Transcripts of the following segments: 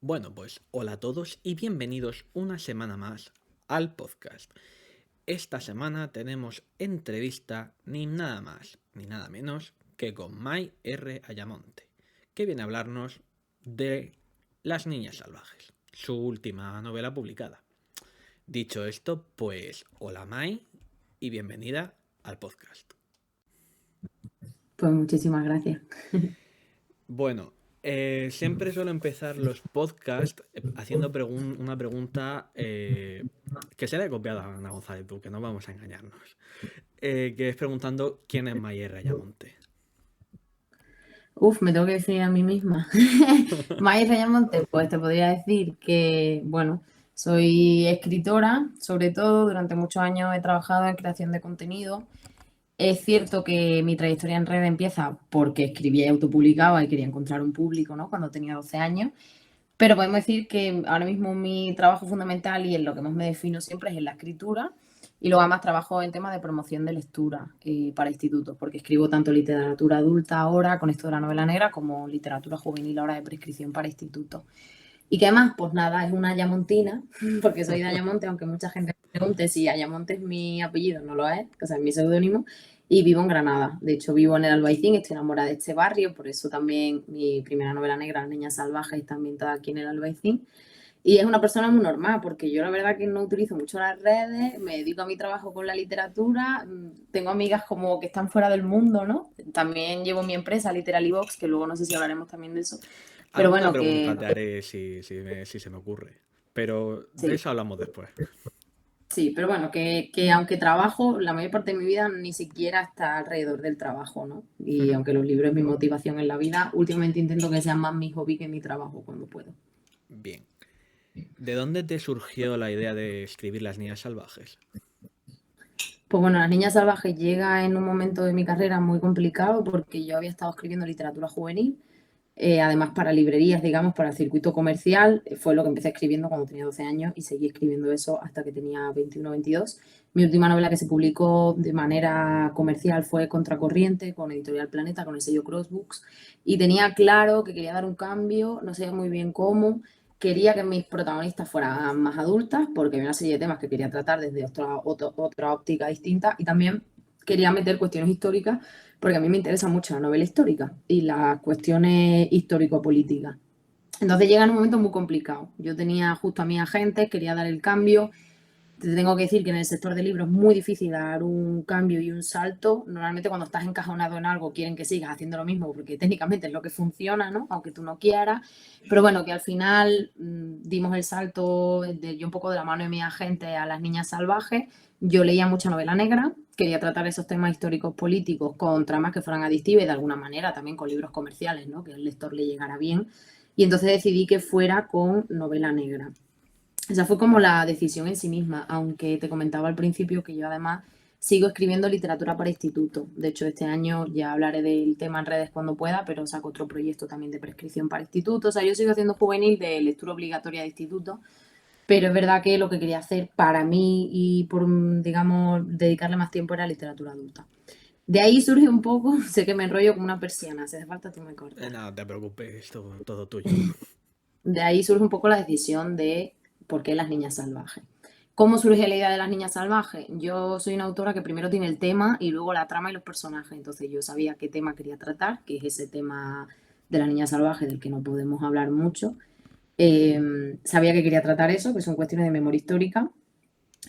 Bueno, pues hola a todos y bienvenidos una semana más al podcast. Esta semana tenemos entrevista ni nada más ni nada menos que con May R. Ayamonte, que viene a hablarnos de Las Niñas Salvajes, su última novela publicada. Dicho esto, pues hola May y bienvenida al podcast. Pues muchísimas gracias. Bueno, siempre suelo empezar los podcasts haciendo una pregunta que será copiada a Ana González, tú, que no vamos a engañarnos. Que es preguntando quién es Mayer Ayamonte. Me tengo que decir a mí misma. Maya Rayamonte, pues te podría decir que, bueno, soy escritora, sobre todo durante muchos años he trabajado en creación de contenido. Es cierto que mi trayectoria en red empieza porque escribía y autopublicaba y quería encontrar un público, ¿no? Cuando tenía 12 años. Pero podemos decir que ahora mismo mi trabajo fundamental y en lo que más me defino siempre es en la escritura. Y luego además trabajo en temas de promoción de lectura para institutos, porque escribo tanto literatura adulta ahora con esto de la novela negra como literatura juvenil ahora de prescripción para institutos. Y que además, pues nada, es una ayamontina, porque soy de Ayamonte, aunque mucha gente me pregunte si Ayamonte es mi apellido, no lo es, o sea, es mi seudónimo, y vivo en Granada. De hecho, vivo en el Albaicín, estoy enamorada de este barrio, por eso también mi primera novela negra, Las Niñas Salvajes, está ambientada aquí en el Albaicín. Y es una persona muy normal, porque yo la verdad que no utilizo mucho las redes, me dedico a mi trabajo con la literatura, tengo amigas como que están fuera del mundo, ¿no? También llevo mi empresa, Literally Box, que luego no sé si hablaremos también de eso. Pero Alguna bueno, pregunta que te haré si se me ocurre, pero de sí. eso hablamos después. Sí, pero bueno, que aunque trabajo, la mayor parte de mi vida ni siquiera está alrededor del trabajo, ¿no? Y aunque los libros es mi motivación en la vida, últimamente intento que sean más mi hobby que mi trabajo cuando puedo. Bien, ¿de dónde te surgió la idea de escribir Las Niñas Salvajes? Pues bueno, Las Niñas Salvajes llega en un momento de mi carrera muy complicado porque yo había estado escribiendo literatura juvenil, además para librerías, digamos, para el circuito comercial. Fue lo que empecé escribiendo cuando tenía 12 años y seguí escribiendo eso hasta que tenía 21 o 22. Mi última novela que se publicó de manera comercial fue Contracorriente, con Editorial Planeta, con el sello Crossbooks. Y tenía claro que quería dar un cambio, no sabía muy bien cómo. Quería que mis protagonistas fueran más adultas, porque había una serie de temas que quería tratar desde otra óptica distinta. Y también quería meter cuestiones históricas porque a mí me interesa mucho la novela histórica y las cuestiones histórico-políticas. Entonces llega en un momento muy complicado. Yo tenía justo a mis agentes, quería dar el cambio. Te tengo que decir que en el sector de libros es muy difícil dar un cambio y un salto. Normalmente cuando estás encajonado en algo quieren que sigas haciendo lo mismo porque técnicamente es lo que funciona, ¿no? Aunque tú no quieras. Pero bueno, que al final dimos el salto yo un poco de la mano de mi agente a Las Niñas Salvajes. Yo leía mucha novela negra, quería tratar esos temas históricos políticos con tramas que fueran adictivas y de alguna manera también con libros comerciales, ¿no? Que al lector le llegara bien. Y entonces decidí que fuera con novela negra. Esa fue como la decisión en sí misma, aunque te comentaba al principio que yo además sigo escribiendo literatura para instituto. De hecho, este año ya hablaré del tema en redes cuando pueda, pero saco otro proyecto también de prescripción para institutos. O sea, yo sigo haciendo juvenil de lectura obligatoria de instituto, pero es verdad que lo que quería hacer para mí y por, digamos, dedicarle más tiempo era literatura adulta. De ahí surge un poco, sé que me enrollo como una persiana, si hace falta tú me cortas. Nada, te preocupes, esto todo tuyo. De ahí surge un poco la decisión de por qué las niñas salvajes. ¿Cómo surge la idea de las niñas salvajes? Yo soy una autora que primero tiene el tema y luego la trama y los personajes. Entonces yo sabía qué tema quería tratar, que es ese tema de las niñas salvajes del que no podemos hablar mucho. Sabía que quería tratar eso, que son cuestiones de memoria histórica.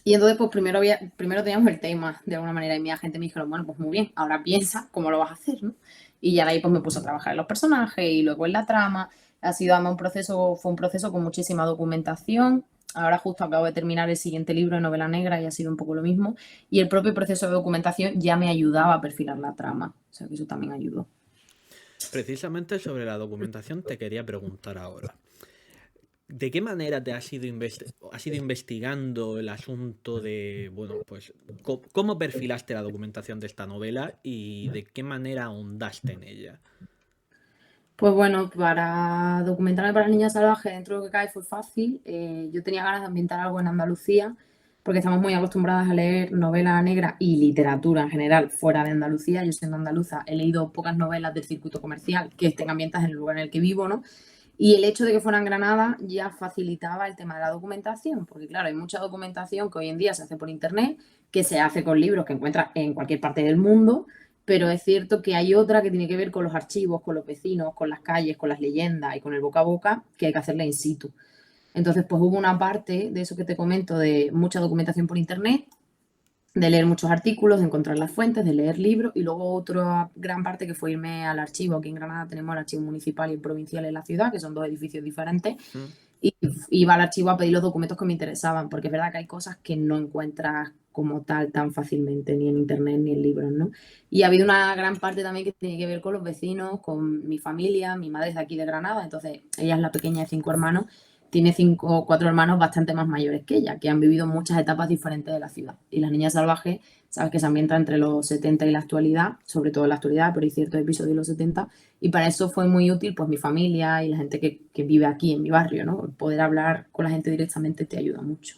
Y entonces, pues primero teníamos el tema de alguna manera y mi agente me dijo, bueno, pues muy bien, ahora piensa cómo lo vas a hacer, ¿no? Y ya de ahí pues me puse a trabajar en los personajes y luego en la trama. Ha sido además fue un proceso con muchísima documentación. Ahora justo acabo de terminar el siguiente libro de novela negra y ha sido un poco lo mismo. Y el propio proceso de documentación ya me ayudaba a perfilar la trama. O sea que eso también ayudó. Precisamente sobre la documentación te quería preguntar ahora. ¿De qué manera te has ido investigando el asunto de, bueno, pues, cómo perfilaste la documentación de esta novela y de qué manera ahondaste en ella? Pues bueno, para documentarme para Niñas Salvajes, dentro de lo que cae, fue fácil. Yo tenía ganas de ambientar algo en Andalucía, porque estamos muy acostumbradas a leer novela negra y literatura en general fuera de Andalucía. Yo siendo andaluza he leído pocas novelas del circuito comercial que estén ambientadas en el lugar en el que vivo, ¿no? Y el hecho de que fuera en Granada ya facilitaba el tema de la documentación, porque claro, hay mucha documentación que hoy en día se hace por internet, que se hace con libros que encuentras en cualquier parte del mundo, pero es cierto que hay otra que tiene que ver con los archivos, con los vecinos, con las calles, con las leyendas y con el boca a boca, que hay que hacerla in situ. Entonces, pues hubo una parte de eso que te comento, de mucha documentación por internet, de leer muchos artículos, de encontrar las fuentes, de leer libros, y luego otra gran parte que fue irme al archivo. Aquí en Granada tenemos el archivo municipal y el provincial en la ciudad, que son dos edificios diferentes, y iba al archivo a pedir los documentos que me interesaban, porque es verdad que hay cosas que no encuentras como tal tan fácilmente, ni en internet ni en libros, ¿no? Y ha habido una gran parte también que tiene que ver con los vecinos, con mi familia. Mi madre es de aquí de Granada, entonces ella es la pequeña de 5 hermanos, tiene 4 hermanos bastante más mayores que ella, que han vivido muchas etapas diferentes de la ciudad. Y Las Niñas Salvajes, sabes que se ambienta entre los 70 y la actualidad, sobre todo en la actualidad, pero hay ciertos episodios de los 70, y para eso fue muy útil pues mi familia y la gente que vive aquí en mi barrio, ¿no? Poder hablar con la gente directamente te ayuda mucho.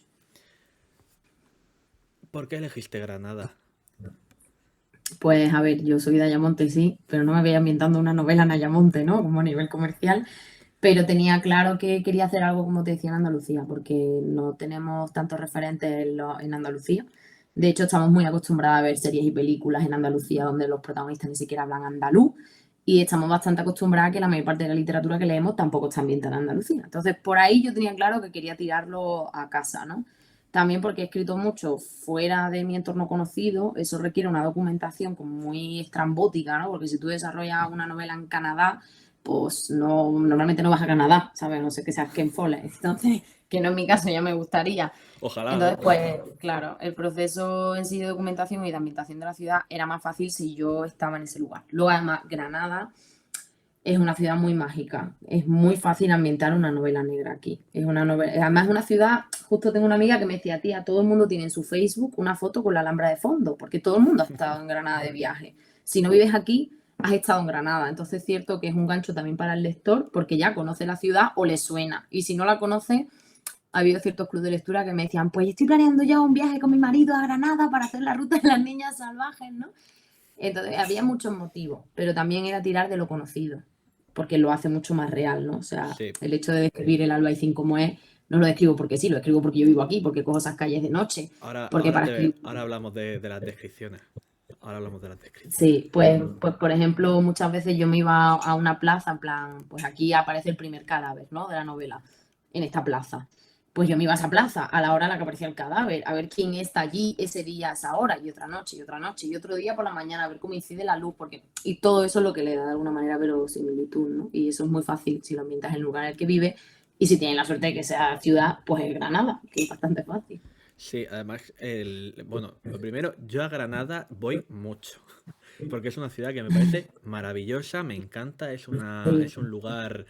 ¿Por qué elegiste Granada? Pues a ver, yo soy de Ayamonte, sí, pero no me veía ambientando una novela en Ayamonte, ¿no? Como a nivel comercial, pero tenía claro que quería hacer algo, como te decía, en Andalucía, porque no tenemos tantos referentes en Andalucía. De hecho, estamos muy acostumbrados a ver series y películas en Andalucía donde los protagonistas ni siquiera hablan andaluz, y estamos bastante acostumbrados a que la mayor parte de la literatura que leemos tampoco está ambientada en Andalucía. Entonces, por ahí yo tenía claro que quería tirarlo a casa, ¿no? También porque he escrito mucho fuera de mi entorno conocido, eso requiere una documentación como muy estrambótica, ¿no? Porque si tú desarrollas una novela en Canadá, pues no, normalmente no vas a Canadá, ¿sabes? No sé que seas Ken Follett. Entonces, que no en mi caso, ya me gustaría. Ojalá, Entonces, ¿no? pues, claro, el proceso en sí de documentación y de ambientación de la ciudad era más fácil si yo estaba en ese lugar. Luego, además, Granada es una ciudad muy mágica. Es muy fácil ambientar una novela negra aquí. Es una novela, además es una ciudad, justo tengo una amiga que me decía, tía, todo el mundo tiene en su Facebook una foto con la Alhambra de fondo, porque todo el mundo ha estado en Granada de viaje. Si no vives aquí, has estado en Granada. Entonces es cierto que es un gancho también para el lector, porque ya conoce la ciudad o le suena. Y si no la conoce, ha habido ciertos clubes de lectura que me decían, pues estoy planeando ya un viaje con mi marido a Granada para hacer la ruta de las niñas salvajes, ¿no? Entonces había muchos motivos, pero también era tirar de lo conocido, porque lo hace mucho más real, ¿no? O sea, Sí. el hecho de describir el Albaicín como es, no lo describo porque sí, lo describo porque yo vivo aquí, porque cojo esas calles de noche, Ahora, porque para escribir... ahora hablamos de las descripciones. Ahora hablamos de las descripciones. Sí, pues por ejemplo, muchas veces yo me iba a una plaza, en plan, pues aquí aparece el primer cadáver, ¿no? De la novela, en esta plaza. Pues yo me iba a esa plaza a la hora en la que aparecía el cadáver, a ver quién está allí ese día, a esa hora, y otra noche, y otra noche, y otro día por la mañana, a ver cómo incide la luz, porque... Y todo eso es lo que le da de alguna manera verosimilitud, ¿no? Y eso es muy fácil si lo ambientas en el lugar en el que vive, y si tienes la suerte de que sea ciudad, pues es Granada, que es bastante fácil. Sí, además, bueno, lo primero, yo a Granada voy mucho, porque es una ciudad que me parece maravillosa, me encanta, es un lugar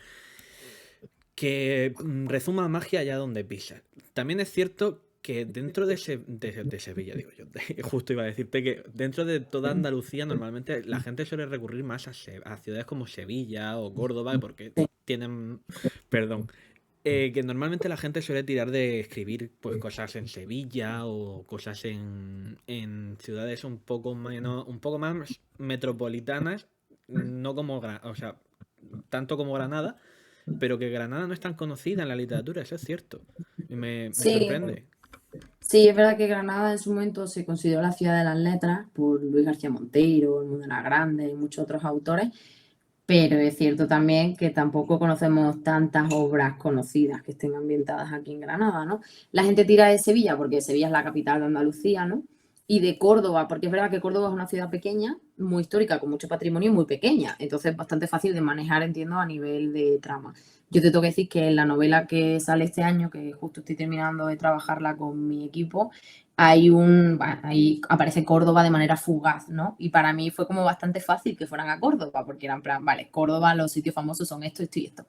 que rezuma magia allá donde pisa. También es cierto que dentro de Sevilla, digo yo, justo iba a decirte que dentro de toda Andalucía normalmente la gente suele recurrir más a ciudades como Sevilla o Córdoba porque tienen, perdón, que normalmente la gente suele tirar de escribir pues cosas en Sevilla o cosas en ciudades un poco menos, un poco más metropolitanas, no como, o sea, tanto como Granada, pero que Granada no es tan conocida en la literatura, eso es cierto. Y me Sí, sorprende. sí, es verdad que Granada en su momento se consideró la ciudad de las letras por Luis García Monteiro, el Mudena Grande y muchos otros autores, pero es cierto también que tampoco conocemos tantas obras conocidas que estén ambientadas aquí en Granada, ¿no? La gente tira de Sevilla porque Sevilla es la capital de Andalucía, ¿no? Y de Córdoba, porque es verdad que Córdoba es una ciudad pequeña, muy histórica, con mucho patrimonio y muy pequeña. Entonces, bastante fácil de manejar, entiendo, a nivel de trama. Yo te tengo que decir que en la novela que sale este año, que justo estoy terminando de trabajarla con mi equipo, ahí aparece Córdoba de manera fugaz, ¿no? Y para mí fue como bastante fácil que fueran a Córdoba, porque eran plan, vale, Córdoba, los sitios famosos son esto, esto y esto.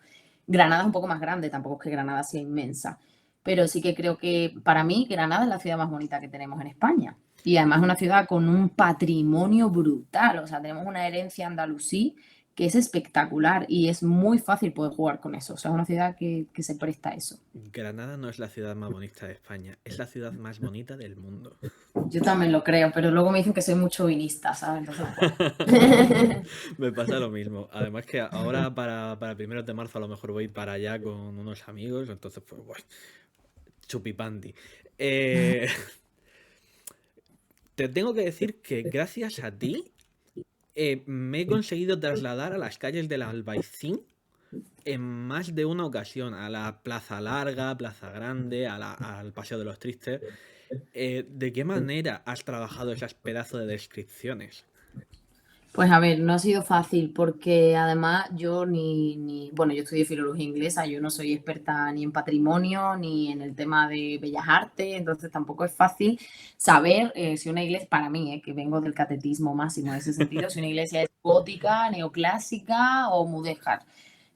Granada es un poco más grande, tampoco es que Granada sea inmensa, pero sí que creo que para mí Granada es la ciudad más bonita que tenemos en España. Y además es una ciudad con un patrimonio brutal, o sea, tenemos una herencia andalusí que es espectacular y es muy fácil poder jugar con eso. O sea, es una ciudad que se presta a eso. Granada no es la ciudad más bonita de España, es la ciudad más bonita del mundo. Yo también lo creo, pero luego me dicen que soy mucho vinista, ¿sabes? Entonces, pues... Me pasa lo mismo. Además que ahora para primeros de marzo a lo mejor voy para allá con unos amigos, entonces pues bueno, chupipandi. Eh, Te tengo que decir que gracias a ti me he conseguido trasladar a las calles del Albaicín en más de una ocasión, a la Plaza Larga, Plaza Grande, al Paseo de los Tristes. ¿De qué manera has trabajado esas pedazos de descripciones? Pues a ver, no ha sido fácil porque además yo bueno, yo estudié filología inglesa, yo no soy experta ni en patrimonio ni en el tema de bellas artes, entonces tampoco es fácil saber si una iglesia, para mí, que vengo del catecismo máximo en ese sentido, si una iglesia es gótica, neoclásica o mudéjar.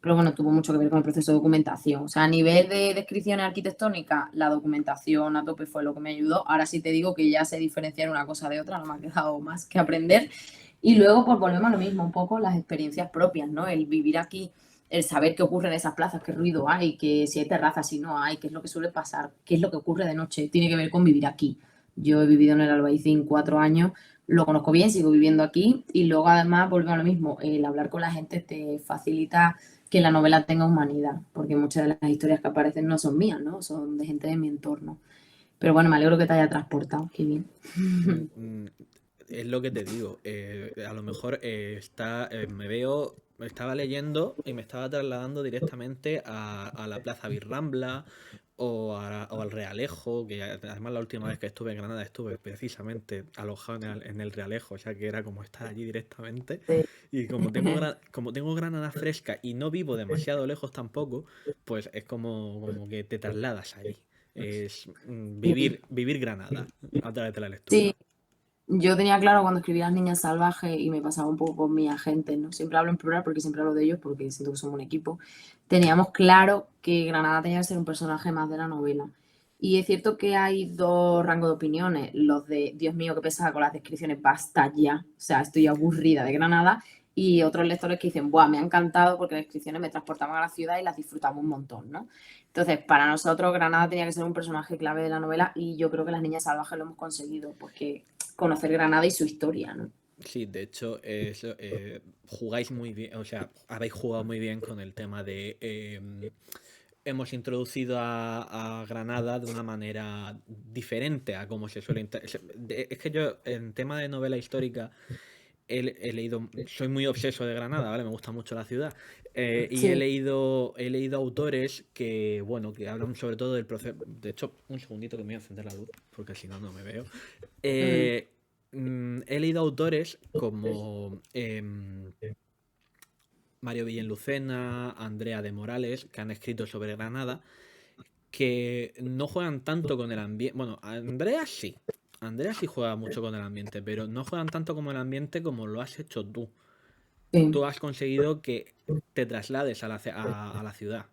Pero bueno, tuvo mucho que ver con el proceso de documentación. O sea, a nivel de descripciones arquitectónicas, la documentación a tope fue lo que me ayudó. Ahora sí te digo que ya sé diferenciar una cosa de otra, no me ha quedado más que aprender. Y luego, pues volvemos a lo mismo, un poco las experiencias propias, ¿no? El vivir aquí, el saber qué ocurre en esas plazas, qué ruido hay, que si hay terrazas, si no hay, qué es lo que suele pasar, qué es lo que ocurre de noche, tiene que ver con vivir aquí. Yo he vivido en el Albaicín 4 años, lo conozco bien, sigo viviendo aquí y luego además volvemos a lo mismo, el hablar con la gente te facilita que la novela tenga humanidad, porque muchas de las historias que aparecen no son mías, ¿no? Son de gente de mi entorno. Pero bueno, me alegro que te haya transportado, qué bien. Es lo que te digo. A lo mejor estaba leyendo y me estaba trasladando directamente a la Plaza Birrambla o al Realejo, que además la última vez que estuve en Granada estuve precisamente alojado en el Realejo, o sea que era como estar allí directamente. Sí. Y como tengo Granada fresca y no vivo demasiado lejos tampoco, pues es como que te trasladas ahí. Es vivir Granada a través de la lectura. Sí, yo tenía claro cuando escribía Las Niñas Salvajes y me pasaba un poco con mis agentes, ¿no? Siempre hablo en plural porque siempre hablo de ellos porque siento que somos un equipo. Teníamos claro que Granada tenía que ser un personaje más de la novela. Y es cierto que hay dos rangos de opiniones, los de, Dios mío, qué pesada con las descripciones, basta ya, o sea, estoy aburrida de Granada, y otros lectores que dicen, buah, me ha encantado porque las descripciones me transportaban a la ciudad y las disfrutamos un montón, ¿no? Entonces, para nosotros Granada tenía que ser un personaje clave de la novela y yo creo que Las Niñas Salvajes lo hemos conseguido, porque conocer Granada y su historia, ¿no? Sí, de hecho, jugáis muy bien, o sea, habéis jugado muy bien con el tema de hemos introducido a Granada de una manera diferente a cómo se suele. Es que yo, en tema de novela histórica, he leído, soy muy obseso de Granada, ¿vale? Me gusta mucho la ciudad. Y Sí. he leído autores que, bueno, que hablan sobre todo del proceso. De hecho, un segundito que me voy a encender la luz, porque si no, no me veo. Mm. Eh, He leído autores como Mario Villenlucena, Andrea de Morales, que han escrito sobre Granada, que no juegan tanto con el ambiente. Bueno, Andrea sí. Andrea sí juega mucho con el ambiente, pero no juegan tanto como el ambiente como lo has hecho tú. Sí. Tú has conseguido que te traslades a la ciudad.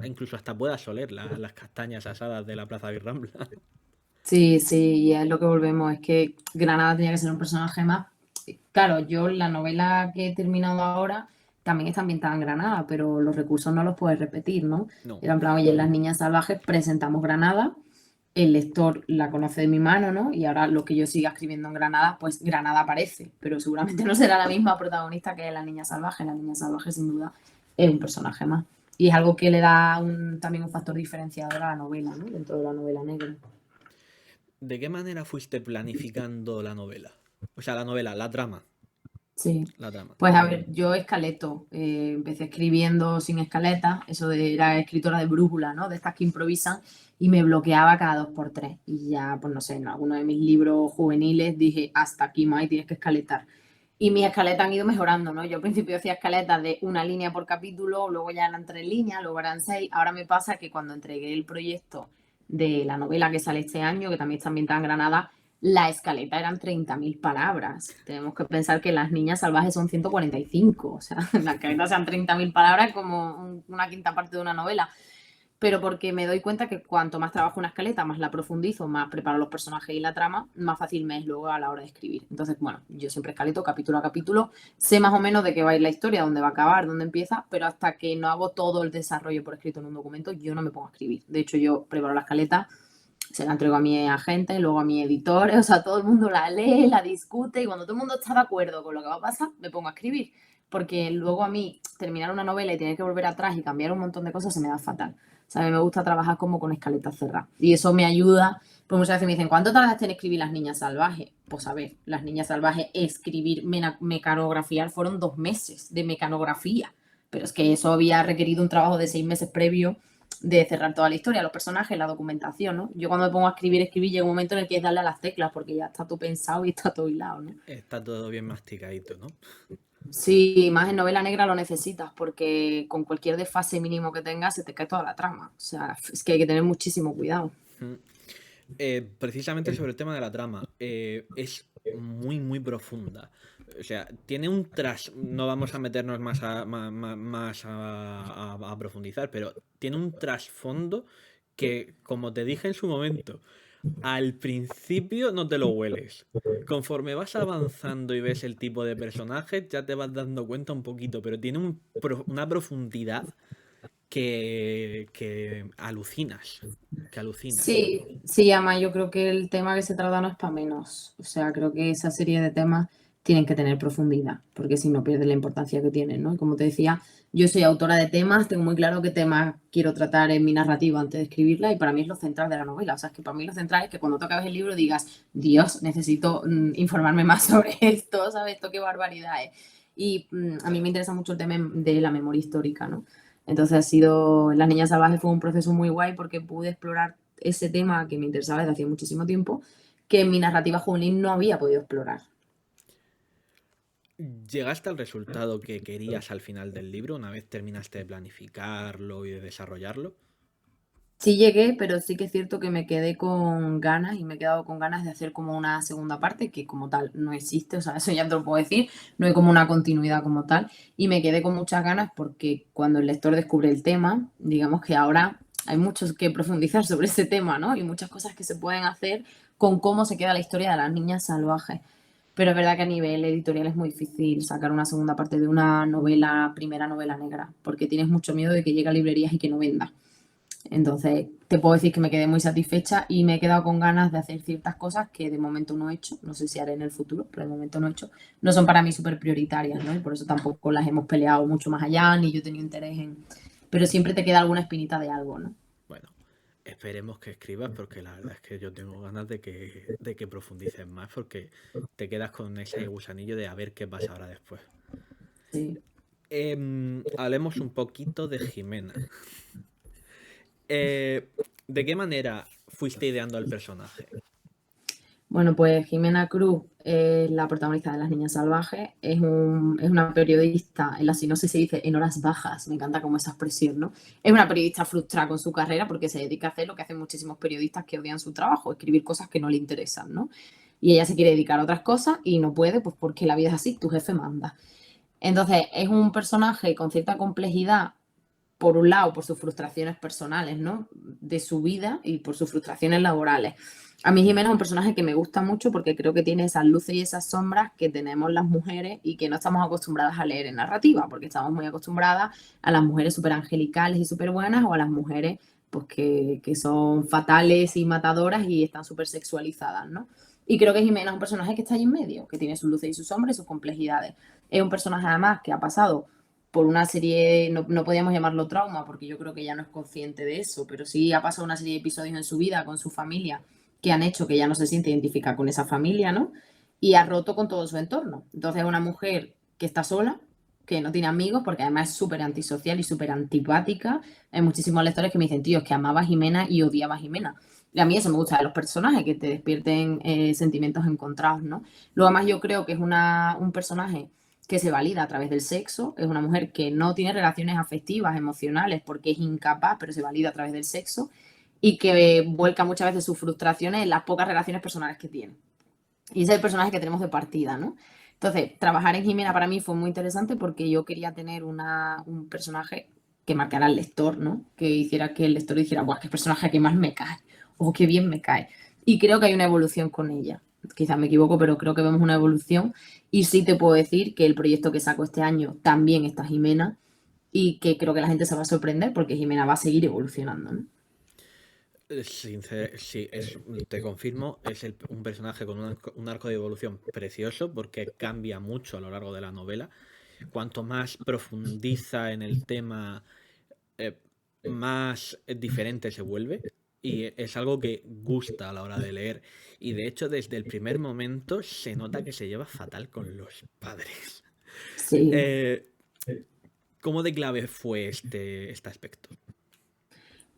E incluso hasta puedas oler las castañas asadas de la Plaza Birrambla. Sí, sí, y es lo que volvemos, es que Granada tenía que ser un personaje más. Claro, yo la novela que he terminado ahora también está ambientada en Granada, pero los recursos no los puedes repetir, ¿no? No. Era en plan, oye, en Las Niñas Salvajes presentamos Granada, el lector la conoce de mi mano, ¿no? Y ahora lo que yo siga escribiendo en Granada, pues Granada aparece, pero seguramente no será la misma protagonista que Las Niñas Salvajes. Las Niñas Salvajes, sin duda, es un personaje más. Y es algo que le da también un factor diferenciador a la novela, ¿no? Dentro de la novela negra. ¿De qué manera fuiste planificando la novela? O sea, la novela, la trama. Sí, La trama. pues a ver, yo escaleto, empecé escribiendo sin escaleta, era escritora de brújula, ¿no? De estas que improvisan y me bloqueaba cada 2 por 3. Y ya, pues no sé, en alguno de mis libros juveniles dije, hasta aquí, Mai, tienes que escaletar. Y mis escaletas han ido mejorando, ¿no? Yo al principio hacía escaletas de una línea por capítulo, luego ya eran 3 líneas, luego eran 6. Ahora me pasa que cuando entregué el proyecto de la novela que sale este año, que también está ambientada en Granada, la escaleta eran 30.000 palabras. Tenemos que pensar que Las Niñas Salvajes son 145. O sea, la escaleta sean 30.000 palabras como una quinta parte de una novela. pero porque me doy cuenta que cuanto más trabajo una escaleta, más la profundizo, más preparo los personajes y la trama, más fácil me es luego a la hora de escribir. Entonces, bueno, yo siempre escaleto capítulo a capítulo, sé más o menos de qué va a ir la historia, dónde va a acabar, dónde empieza, pero hasta que no hago todo el desarrollo por escrito en un documento, yo no me pongo a escribir. De hecho, yo preparo la escaleta, se la entrego a mi agente, luego a mi editor, o sea, todo el mundo la lee, la discute y cuando todo el mundo está de acuerdo con lo que va a pasar, me pongo a escribir. Porque luego a mí terminar una novela y tener que volver atrás y cambiar un montón de cosas se me da fatal. O sea, a mí me gusta trabajar como con escaletas cerradas. Y eso me ayuda, pues muchas veces me dicen, ¿cuánto tardaste en escribir Las Niñas Salvajes? Pues a ver, Las Niñas Salvajes, escribir, mecanografiar, fueron 2 meses de mecanografía. Pero es que eso había requerido un trabajo de 6 meses previo de cerrar toda la historia, los personajes, la documentación, ¿no? Yo cuando me pongo a escribir, llega un momento en el que es darle a las teclas, porque ya está todo pensado y está todo hilado, ¿no? Está todo bien masticadito, ¿no? Sí, más en novela negra lo necesitas, porque con cualquier desfase mínimo que tengas se te cae toda la trama. O sea, es que hay que tener muchísimo cuidado. Precisamente sobre el tema de la trama, es muy, muy profunda. O sea, tiene un no vamos a meternos más a profundizar, pero tiene un trasfondo que, como te dije en su momento, al principio no te lo hueles. Conforme vas avanzando y ves el tipo de personajes, ya te vas dando cuenta un poquito, pero tiene una profundidad que alucinas. Que alucinas. Sí, sí, además yo creo que el tema que se trata no es para menos. O sea, creo que esa serie de temas tienen que tener profundidad, porque si no pierde la importancia que tienen, ¿no? Y como te decía, yo soy autora de temas, tengo muy claro qué temas quiero tratar en mi narrativa antes de escribirla y para mí es lo central de la novela. O sea, es que para mí lo central es que cuando tú acabes el libro digas, Dios, necesito informarme más sobre esto, ¿sabes? Esto qué barbaridad es. Y a mí me interesa mucho el tema de la memoria histórica, ¿no? Entonces ha sido, Las Niñas Salvajes fue un proceso muy guay porque pude explorar ese tema que me interesaba desde hacía muchísimo tiempo, que en mi narrativa juvenil no había podido explorar. ¿Llegaste al resultado que querías al final del libro una vez terminaste de planificarlo y de desarrollarlo? Sí llegué, pero sí que es cierto que me quedé con ganas y me he quedado con ganas de hacer como una segunda parte, que como tal no existe, o sea, eso ya te lo puedo decir, no hay como una continuidad como tal, y me quedé con muchas ganas porque cuando el lector descubre el tema, digamos que ahora hay mucho que profundizar sobre ese tema, ¿no? Y muchas cosas que se pueden hacer con cómo se queda la historia de las niñas salvajes. Pero es verdad que a nivel editorial es muy difícil sacar una segunda parte de una novela, primera novela negra, porque tienes mucho miedo de que llegue a librerías y que no venda. Entonces, te puedo decir que me quedé muy satisfecha y me he quedado con ganas de hacer ciertas cosas que de momento no he hecho. No sé si haré en el futuro, pero de momento no he hecho. No son para mí súper prioritarias, ¿no? Y por eso tampoco las hemos peleado mucho más allá, ni yo he tenido interés en... Pero siempre te queda alguna espinita de algo, ¿no? Bueno, esperemos que escribas porque la verdad es que yo tengo ganas de que profundices más porque te quedas con ese gusanillo de a ver qué pasa ahora después. Sí. Hablemos un poquito de Jimena. ¿De qué manera fuiste ideando al personaje? Bueno, pues Jimena Cruz es la protagonista de Las Niñas Salvajes, es una periodista, en la sinopsis se dice en horas bajas, me encanta como esa expresión, ¿no? Es una periodista frustrada con su carrera porque se dedica a hacer lo que hacen muchísimos periodistas que odian su trabajo, escribir cosas que no le interesan, ¿no? Y ella se quiere dedicar a otras cosas y no puede, pues porque la vida es así, tu jefe manda. Entonces, es un personaje con cierta complejidad, por un lado, por sus frustraciones personales, ¿no? De su vida y por sus frustraciones laborales. A mí Jimena es un personaje que me gusta mucho porque creo que tiene esas luces y esas sombras que tenemos las mujeres y que no estamos acostumbradas a leer en narrativa, porque estamos muy acostumbradas a las mujeres súper angelicales y súper buenas o a las mujeres pues, que son fatales y matadoras y están súper sexualizadas, ¿no? Y creo que Jimena es un personaje que está ahí en medio, que tiene sus luces y sus sombras y sus complejidades. Es un personaje además que ha pasado por una serie, no podíamos llamarlo trauma, porque yo creo que ella no es consciente de eso, pero sí ha pasado una serie de episodios en su vida con su familia que han hecho que ella no se siente identificada con esa familia, ¿no? Y ha roto con todo su entorno. Entonces es una mujer que está sola, que no tiene amigos, porque además es súper antisocial y súper antipática. Hay muchísimos lectores que me dicen, tío, es que amaba a Jimena y odiaba a Jimena. Y a mí eso me gusta de los personajes, que te despierten sentimientos encontrados, ¿no? Luego además yo creo que es un personaje que se valida a través del sexo, es una mujer que no tiene relaciones afectivas, emocionales, porque es incapaz, pero se valida a través del sexo, y que vuelca muchas veces sus frustraciones en las pocas relaciones personales que tiene. Y ese es el personaje que tenemos de partida, ¿no? Entonces, trabajar en Jimena para mí fue muy interesante porque yo quería tener un personaje que marcara al lector, ¿no? Que hiciera que el lector dijera, ¡guau, qué personaje que más me cae! O qué bien me cae. Y creo que hay una evolución con ella. Quizás me equivoco, pero creo que vemos una evolución. Y sí te puedo decir que el proyecto que saco este año también está Jimena y que creo que la gente se va a sorprender porque Jimena va a seguir evolucionando, ¿no? Sí, te confirmo, es un personaje con un arco de evolución precioso porque cambia mucho a lo largo de la novela. Cuanto más profundiza en el tema, eh, más diferente se vuelve. Y es algo que gusta a la hora de leer. Y de hecho, desde el primer momento se nota que se lleva fatal con los padres. Sí. Eh, ¿Cómo de clave fue este aspecto?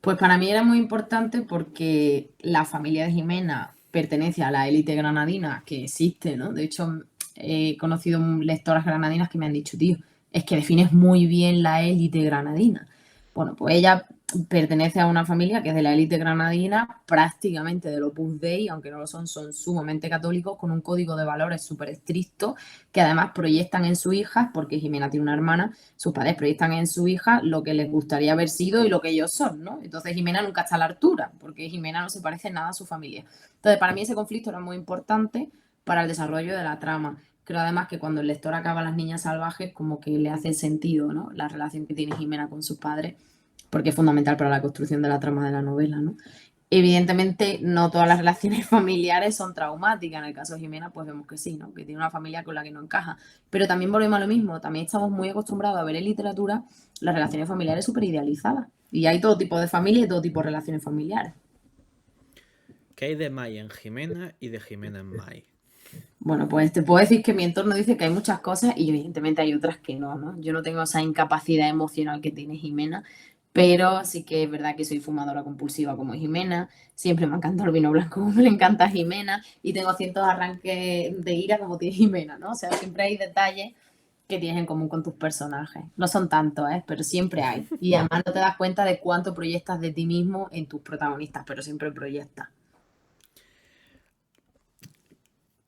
Pues para mí era muy importante porque la familia de Jimena pertenece a la élite granadina que existe, ¿no? De hecho, he conocido lectoras granadinas que me han dicho, tío, es que defines muy bien la élite granadina. Bueno, pues ella pertenece a una familia que es de la élite granadina, prácticamente del Opus Dei, aunque no lo son, son sumamente católicos, con un código de valores súper estricto, que además proyectan en su hija, porque Jimena tiene una hermana, sus padres proyectan en su hija lo que les gustaría haber sido y lo que ellos son, ¿no? Entonces Jimena nunca está a la altura, porque Jimena no se parece nada a su familia. Entonces, para mí ese conflicto era muy importante para el desarrollo de la trama. Creo además que cuando el lector acaba Las Niñas Salvajes, como que le hace sentido, ¿no? La relación que tiene Jimena con sus padres, porque es fundamental para la construcción de la trama de la novela, ¿no? Evidentemente, no todas las relaciones familiares son traumáticas. En el caso de Jimena, pues vemos que sí, ¿no? Que tiene una familia con la que no encaja. Pero también volvemos a lo mismo. También estamos muy acostumbrados a ver en literatura las relaciones familiares súper idealizadas. Y hay todo tipo de familia y todo tipo de relaciones familiares. ¿Qué hay de Mai en Jimena y de Jimena en Mai? Bueno, pues te puedo decir que mi entorno dice que hay muchas cosas y evidentemente hay otras que no, ¿no? Yo no tengo esa incapacidad emocional que tiene Jimena, pero sí que es verdad que soy fumadora compulsiva como Jimena, siempre me ha encantado el vino blanco como le encanta a Jimena y tengo ciertos arranques de ira como tiene Jimena, ¿no? O sea, siempre hay detalles que tienes en común con tus personajes. No son tantos, ¿eh? Pero siempre hay. Y además no te das cuenta de cuánto proyectas de ti mismo en tus protagonistas, pero siempre proyectas.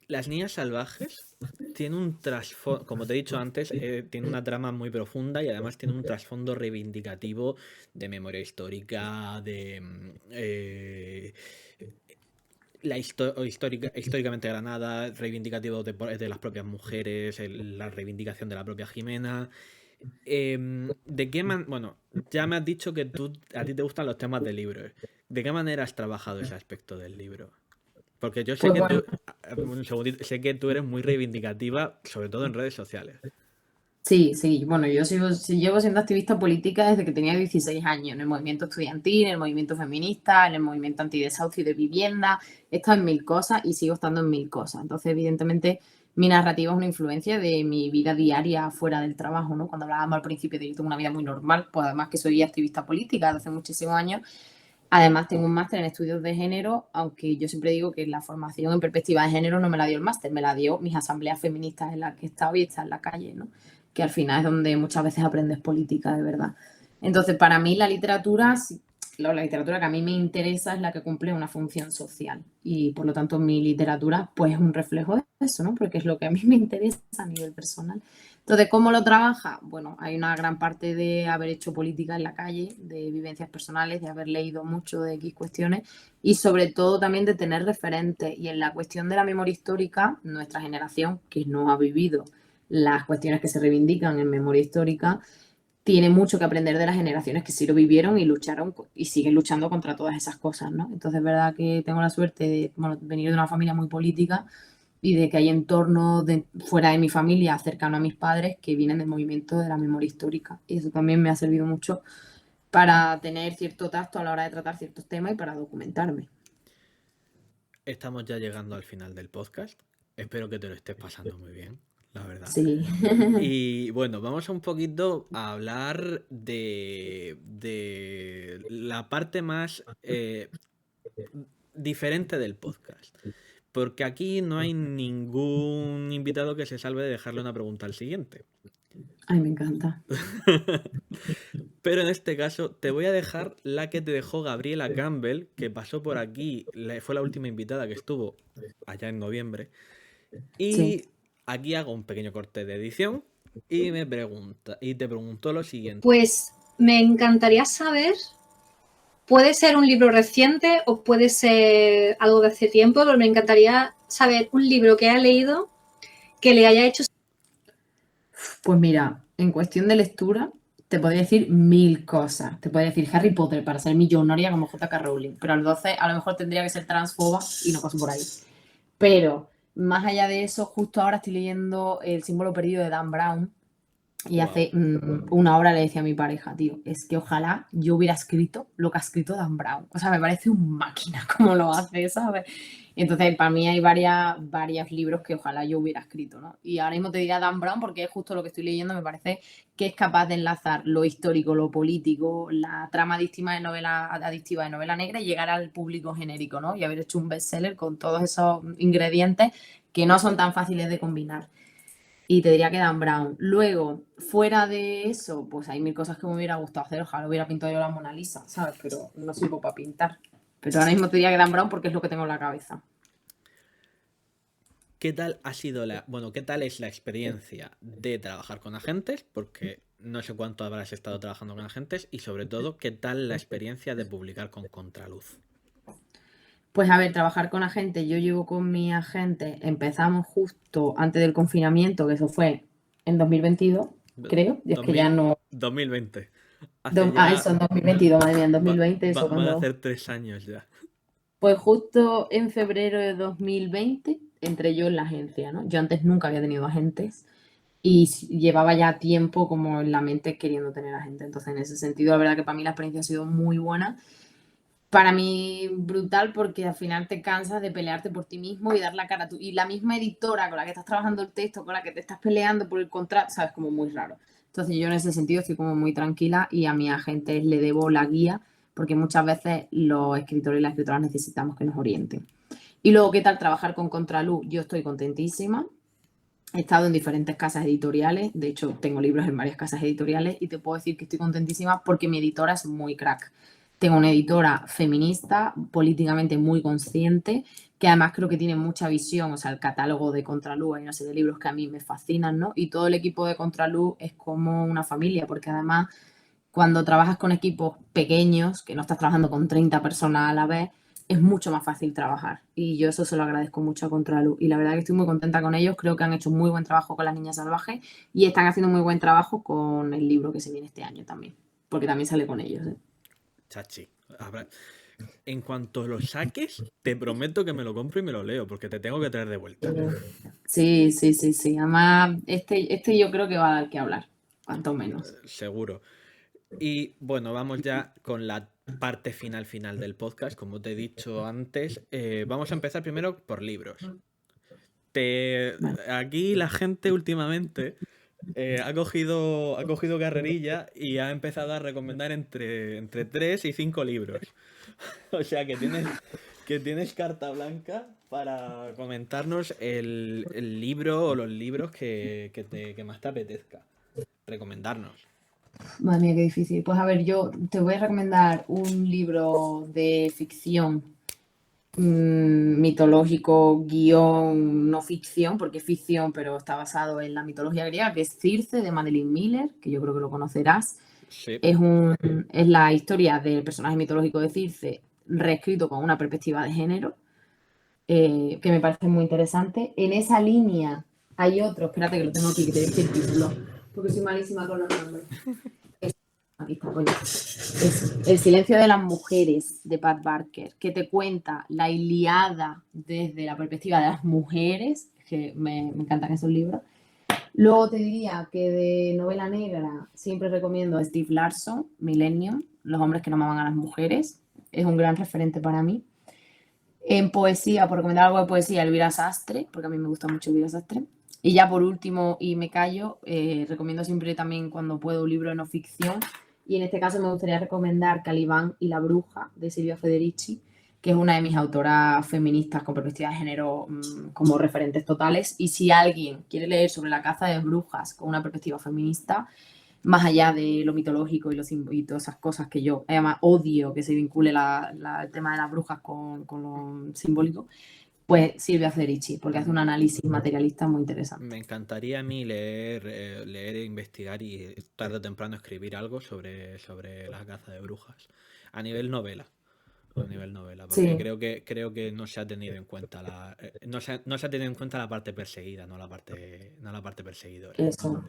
Las Niñas Salvajes tiene un trasfondo, como te he dicho antes, tiene una trama muy profunda y además tiene un trasfondo reivindicativo de memoria histórica, de históricamente Granada, reivindicativo de las propias mujeres, la reivindicación de la propia Jimena. ¿De qué Bueno, ya me has dicho que a ti te gustan los temas del libro. ¿De qué manera has trabajado ese aspecto del libro? Porque yo sé Pues que bueno, un segundito, sé que tú eres muy reivindicativa, sobre todo en redes sociales. sí, sí, bueno, yo llevo siendo activista política desde que tenía 16 años, en el movimiento estudiantil, en el movimiento feminista, en el movimiento antidesahucio y de vivienda, he estado en mil cosas y sigo estando en mil cosas. Entonces, evidentemente, mi narrativa es una influencia de mi vida diaria fuera del trabajo, ¿no? Cuando hablábamos al principio de que yo tengo una vida muy normal, pues además que soy activista política desde hace muchísimos años, además tengo un máster en estudios de género, aunque yo siempre digo que la formación en perspectiva de género no me la dio el máster, me la dio mis asambleas feministas en las que he estado y está en la calle, ¿no? Que al final es donde muchas veces aprendes política de verdad. Entonces, para mí la literatura, la literatura que a mí me interesa es la que cumple una función social y por lo tanto mi literatura pues es un reflejo de eso, ¿no? Porque es lo que a mí me interesa a nivel personal. Entonces, ¿cómo lo trabaja? Bueno, hay una gran parte de haber hecho política en la calle, de vivencias personales, de haber leído mucho de X cuestiones y sobre todo también de tener referentes. Y en la cuestión de la memoria histórica, nuestra generación, que no ha vivido las cuestiones que se reivindican en memoria histórica, tiene mucho que aprender de las generaciones que sí lo vivieron y lucharon y siguen luchando contra todas esas cosas, ¿no? Entonces es verdad que tengo la suerte de bueno, venir de una familia muy política y de que hay entornos fuera de mi familia, cercano a mis padres, que vienen del movimiento de la memoria histórica. Y eso también me ha servido mucho para tener cierto tacto a la hora de tratar ciertos temas y para documentarme. Estamos ya llegando al final del podcast. Espero que te lo estés pasando muy bien, la verdad. Sí. Y bueno, vamos un poquito a hablar de la parte más diferente del podcast. Porque aquí no hay ningún invitado que se salve de dejarle una pregunta al siguiente. Ay, me encanta. Pero en este caso te voy a dejar la que te dejó Gabriela Campbell, que pasó por aquí, fue la última invitada que estuvo allá en noviembre. Sí. Y aquí hago un pequeño corte de edición y te pregunto lo siguiente. Pues me encantaría saber, puede ser un libro reciente o puede ser algo de hace tiempo, pero me encantaría saber un libro que haya leído que le haya hecho... Pues mira, en cuestión de lectura, te podría decir 1000 cosas. Te podría decir Harry Potter para ser millonaria como J.K. Rowling, pero a los 12 a lo mejor tendría que ser transfoba y no paso por ahí. Pero más allá de eso, justo ahora estoy leyendo El símbolo perdido de Dan Brown y Wow. hace una hora le decía a mi pareja, tío, es que ojalá yo hubiera escrito lo que ha escrito Dan Brown. O sea, me parece un máquina como lo hace, ¿sabes? Entonces, para mí hay varios libros que ojalá yo hubiera escrito, ¿no? Y ahora mismo te diré Dan Brown porque es justo lo que estoy leyendo, me parece que es capaz de enlazar lo histórico, lo político, la trama adictiva de novela negra y llegar al público genérico, ¿no? Y haber hecho un bestseller con todos esos ingredientes que no son tan fáciles de combinar. Y te diría que Dan Brown. Luego, fuera de eso, pues hay 1000 cosas que me hubiera gustado hacer. Ojalá hubiera pintado yo la Mona Lisa, ¿sabes? Pero no sirvo para pintar. Pero ahora mismo te diría que Dan Brown porque es lo que tengo en la cabeza. ¿Qué tal ha sido qué tal es la experiencia de trabajar con agentes? Porque no sé cuánto habrás estado trabajando con agentes y sobre todo, ¿qué tal la experiencia de publicar con Contraluz? Pues a ver, trabajar con agentes. Yo llevo con mi agente, empezamos justo antes del confinamiento, que eso fue en 2022, creo. Y es que ya no... 2020. Hace Eso, en 2022, madre mía, en 2020, eso van a cuando... hacer 3 años ya. Pues justo en febrero de 2020 entré yo en la agencia, ¿no? Yo antes nunca había tenido agentes y llevaba ya tiempo como en la mente queriendo tener agente. Entonces, en ese sentido, la verdad que para mí la experiencia ha sido muy buena. Para mí, brutal, porque al final te cansas de pelearte por ti mismo y dar la cara a tú. Y la misma editora con la que estás trabajando el texto, con la que te estás peleando por el contrato, sabes, como muy raro. Entonces, yo en ese sentido estoy como muy tranquila y a mi agente le debo la guía, porque muchas veces los escritores y las escritoras necesitamos que nos orienten. Y luego, ¿qué tal trabajar con Contraluz? Yo estoy contentísima. He estado en diferentes casas editoriales, de hecho tengo libros en varias casas editoriales y te puedo decir que estoy contentísima porque mi editora es muy crack. Tengo una editora feminista, políticamente muy consciente, que además creo que tiene mucha visión, o sea, el catálogo de Contraluz, hay una serie de libros que a mí me fascinan, ¿no? Y todo el equipo de Contraluz es como una familia, porque además cuando trabajas con equipos pequeños, que no estás trabajando con 30 personas a la vez, es mucho más fácil trabajar. Y yo eso se lo agradezco mucho a Contraluz. Y la verdad que estoy muy contenta con ellos. Creo que han hecho muy buen trabajo con Las Niñas Salvajes y están haciendo muy buen trabajo con el libro que se viene este año también. Porque también sale con ellos, ¿eh? Chachi. En cuanto lo saques, te prometo que me lo compro y me lo leo, porque te tengo que traer de vuelta. Sí, sí, sí, sí. Además, este yo creo que va a dar que hablar, cuanto menos. Seguro. Y bueno, vamos ya con la parte final del podcast. Como te he dicho antes, vamos a empezar primero por libros. Vale. Aquí la gente últimamente ha cogido carrerilla y ha empezado a recomendar entre 3 y 5 libros. O sea que tienes carta blanca para comentarnos el libro o los libros que más te apetezca recomendarnos. Madre mía, qué difícil. Pues a ver, yo te voy a recomendar un libro de ficción mitológico, guión, no ficción, porque es ficción, pero está basado en la mitología griega, que es Circe, de Madeline Miller, que yo creo que lo conocerás. Sí. Es la historia del personaje mitológico de Circe, reescrito con una perspectiva de género, que me parece muy interesante. En esa línea hay otro, espérate que lo tengo aquí, que te dice el título, porque soy malísima con los nombres. Aquí está, coño. Es El silencio de las mujeres, de Pat Barker, que te cuenta la Ilíada desde la perspectiva de las mujeres, que me encantan esos libros. Luego te diría que de novela negra siempre recomiendo a Steve Larson, Millennium, Los hombres que no amaban a las mujeres. Es un gran referente para mí. En poesía, por recomendar algo de poesía, Elvira Sastre, porque a mí me gusta mucho Elvira Sastre. Y ya por último, y me callo, recomiendo siempre también cuando puedo un libro de no ficción. Y en este caso me gustaría recomendar Calibán y la bruja, de Silvia Federici, que es una de mis autoras feministas con perspectiva de género como referentes totales. Y si alguien quiere leer sobre la caza de brujas con una perspectiva feminista, más allá de lo mitológico y todas esas cosas que yo, además, odio que se vincule el tema de las brujas con lo simbólico, pues Silvia Federici, porque hace un análisis materialista muy interesante. Me encantaría a mí leer, leer, investigar y tarde o temprano escribir algo sobre la caza de brujas. A nivel novela. A nivel novela. Porque Sí, creo que no se ha tenido en cuenta no se ha tenido en cuenta la parte perseguida, no la parte perseguidora. eso.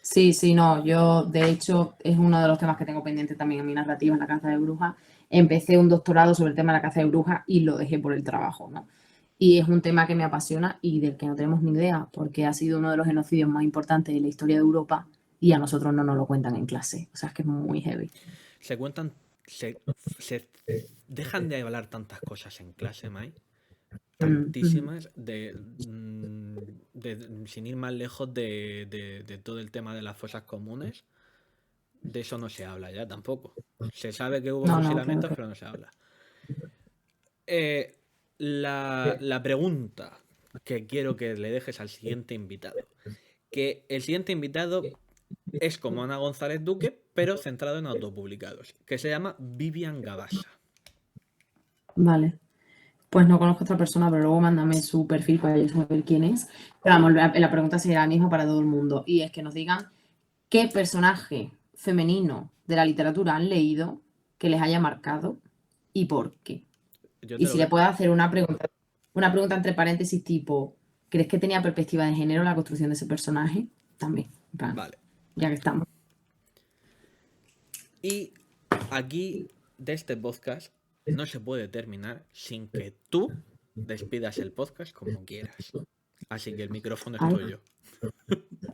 Sí, sí, no, yo de hecho es uno de los temas que tengo pendiente también en mi narrativa, en la caza de brujas. Empecé un doctorado sobre el tema de la caza de brujas y lo dejé por el trabajo, ¿no? Y es un tema que me apasiona y del que no tenemos ni idea, porque ha sido uno de los genocidios más importantes de la historia de Europa y a nosotros no nos lo cuentan en clase. O sea, es que es muy heavy. Se cuentan, se dejan de hablar tantas cosas en clase, Mai. Tantísimas, sin ir más lejos de todo el tema de las fosas comunes. De eso no se habla ya tampoco. Se sabe que hubo No, no, claro fusilamientos, que pero no se habla. La pregunta que quiero que le dejes al siguiente invitado. Que el siguiente invitado es como Ana González Duque, pero centrado en autopublicados. Que se llama Vivian Gabasa. vale. Pues no conozco a otra persona, pero luego mándame su perfil para yo saber quién es. Pero vamos, la pregunta sería la misma para todo el mundo. Y es que nos digan qué personaje femenino de la literatura han leído que les haya marcado y por qué. Y si le puedo hacer una pregunta entre paréntesis tipo, ¿crees que tenía perspectiva de género la construcción de ese personaje? También, en plan, Vale. ya que estamos. Y aquí, de este podcast, no se puede terminar sin que tú despidas el podcast como quieras. Así que el micrófono es Ay, tuyo.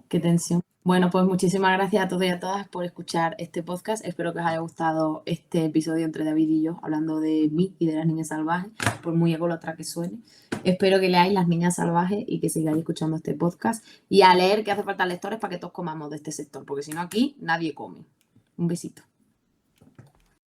qué tensión. Bueno, pues muchísimas gracias a todos y a todas por escuchar este podcast. Espero que os haya gustado este episodio entre David y yo, hablando de mí y de las niñas salvajes, por muy ególatra que suene. Espero que leáis Las Niñas Salvajes y que sigáis escuchando este podcast. Y a leer, que hace falta lectores para que todos comamos de este sector, porque si no aquí nadie come. Un besito.